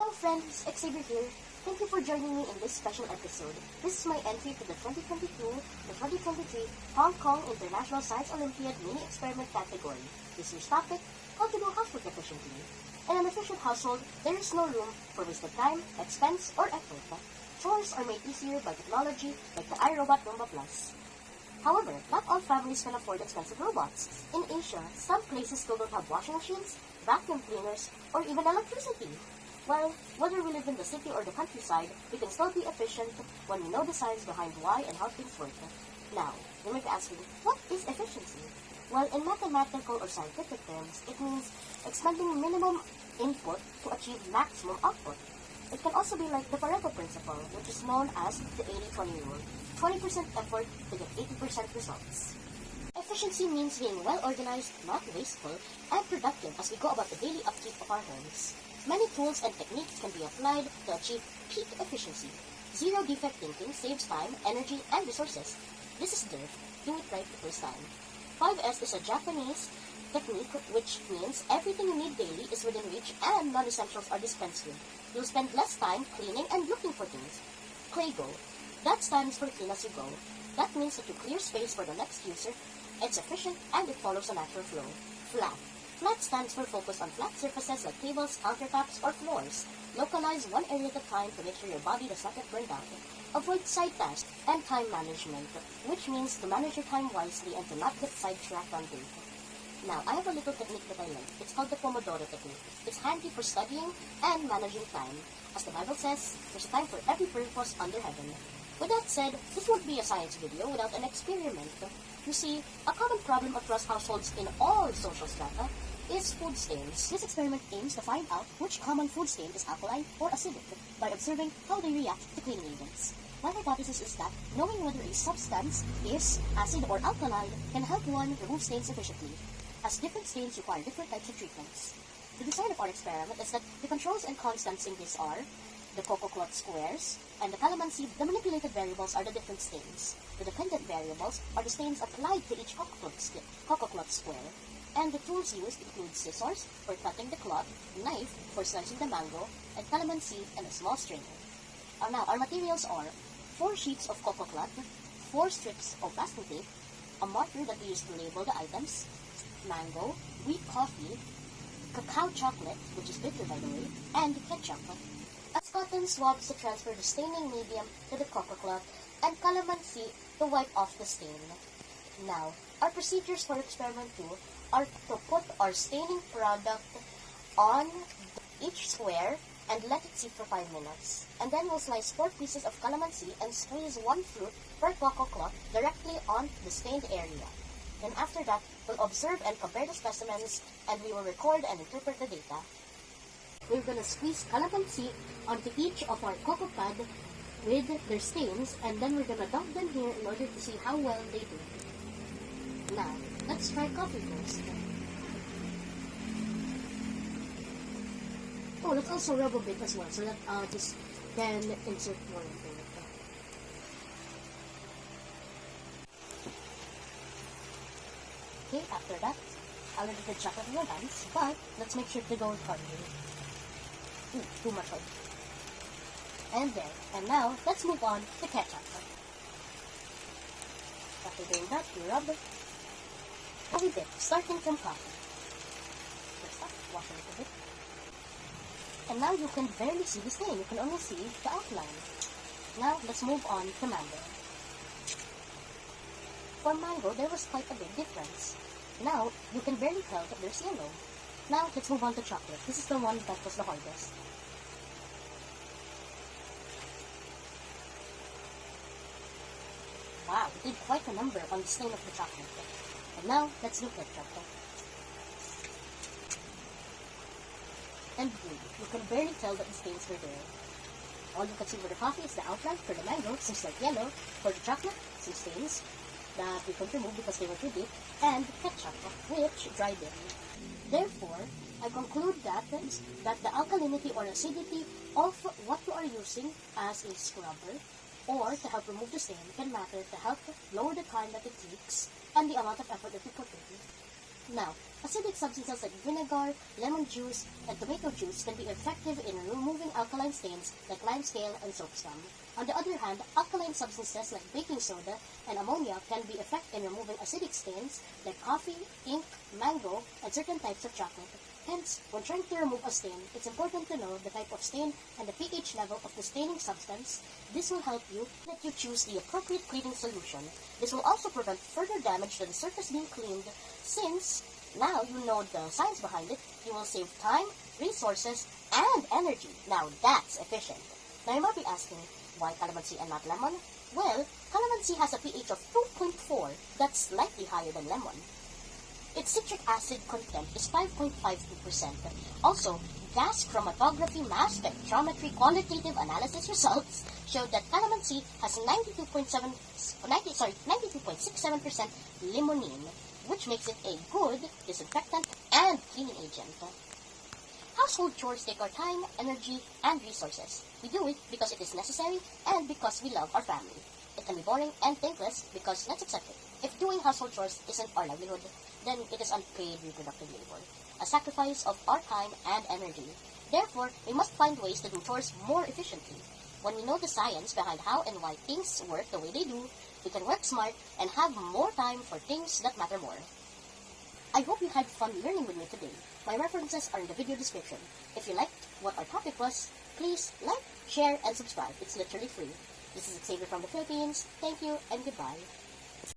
Hello friends, Xavier here. Thank you for joining me in this special episode. This is my entry to the 2022-2023 Hong Kong International Science Olympiad Mini Experiment category. This year's topic, how to do housework efficiently. In an efficient household, there is no room for wasted time, expense, or effort. Chores are made easier by technology like the iRobot Roomba Plus. However, not all families can afford expensive robots. In Asia, some places still don't have washing machines, vacuum cleaners, or even electricity. Well, whether we live in the city or the countryside, we can still be efficient when we know the science behind why and how things work. Now, you might be asking, what is efficiency? Well, in mathematical or scientific terms, it means expending minimum input to achieve maximum output. It can also be like the Pareto principle, which is known as the 80-20 rule. 20% effort to get 80% results. Efficiency means being well organized, not wasteful, and productive as we go about the daily upkeep of our homes. Many tools and techniques can be applied to achieve peak efficiency. Zero defect thinking saves time, energy, and resources. This is DIRF, do it right the first time. 5S is a Japanese technique which means everything you need daily is within reach and non-essentials are dispensed with. You'll spend less time cleaning and looking for things. CLAYGO. That stands for clean as you go. That means that you clear space for the next user. It's efficient and it follows a natural flow. FLAT. FLAT stands for focus on flat surfaces like tables, countertops, or floors. Localize one area at a time to make sure your body does not get burned out. Avoid side tasks and time management, which means to manage your time wisely and to not get sidetracked on data. Now, I have a little technique that I like. It's called the Pomodoro technique. It's handy for studying and managing time. As the Bible says, there's a time for every purpose under heaven. With that said, this won't be a science video without an experiment. You see, a common problem across households in all social strata is food stains. This experiment aims to find out which common food stain is alkaline or acidic by observing how they react to cleaning agents. My hypothesis is that knowing whether a substance is acid or alkaline can help one remove stains efficiently, as different stains require different types of treatments. The design of our experiment is that the controls and constants in this are the cocoa cloth squares, and the calamansi, the manipulated variables are the different stains. The dependent variables are the stains applied to each cocoa cloth square. And the tools used include scissors for cutting the cloth, knife for slicing the mango, and calamansi and a small strainer. Now, our materials are 4 sheets of cocoa cloth, 4 strips of masking tape, a marker that we use to label the items, mango, weak coffee, cacao chocolate, which is bitter by the way, and ketchup. As cotton swabs to transfer the staining medium to the cocoa cloth, and calamansi to wipe off the stain. Now, our procedures for experiment 2 are to put our staining product on each square and let it sit for 5 minutes. And then we'll slice 4 pieces of calamansi and squeeze 1 fruit per cocoa cloth directly on the stained area. Then after that, we'll observe and compare the specimens, and we will record and interpret the data. We're going to squeeze calamansi onto each of our cocoa pad with their stains, and then we're going to dump them here in order to see how well they do. Now, let's try coffee first. Oh, let's also rub a bit as well, so that just can insert more into it. Okay, after that, I'll let the chocolate in your hands, but let's make sure to go with honey. Too much honey. And there. And now, let's move on to ketchup. After doing that, you rub a bit, starting from coffee. First up, wash a little bit. And now you can barely see the stain. You can only see the outline. Now, let's move on to mango. For mango, there was quite a big difference. Now, you can barely tell that there's yellow. Now, let's move on to chocolate. This is the one that was the hardest. Wow, we did quite a number on the stain of the chocolate. And now, let's look at chocolate. And you can barely tell that the stains were there. All you can see for the coffee is the outline. For the mango, seems like yellow. For the chocolate, some stains that we couldn't remove because they were too deep. And ketchup, which dried in. Therefore, I conclude that the alkalinity or acidity of what you are using as a scrubber or to help remove the stain can matter to help lower the time that it takes and the amount of effort that you put in. Now, Acidic substances like vinegar, lemon juice, and tomato juice can be effective in removing alkaline stains like limescale and soap scum. On the other hand, alkaline substances like baking soda and ammonia can be effective in removing acidic stains like coffee, ink, mango, and certain types of chocolate. Hence, when trying to remove a stain, it's important to know the type of stain and the pH level of the staining substance. This will help you that you choose the appropriate cleaning solution. This will also prevent further damage to the surface being cleaned, since now you know the science behind it. You will save time, resources, and energy. Now that's efficient. Now you might be asking, why calamansi and not lemon? Well, calamansi has a pH of 2.4, that's slightly higher than lemon. Its citric acid content is 5.52%. Also, gas chromatography mass spectrometry quantitative analysis results showed that calamansi has 92.67% limonene, which makes it a good disinfectant and cleaning agent. Household chores take our time, energy, and resources. We do it because it is necessary and because we love our family. It can be boring and thankless because, let's accept it, if doing household chores isn't our livelihood, then it is unpaid reproductive labor, a sacrifice of our time and energy. Therefore, we must find ways to do chores more efficiently. When we know the science behind how and why things work the way they do, we can work smart and have more time for things that matter more. I hope you had fun learning with me today. My references are in the video description. If you liked what our topic was, please like, share, and subscribe. It's literally free. This is Xavier from the Philippines. Thank you and goodbye.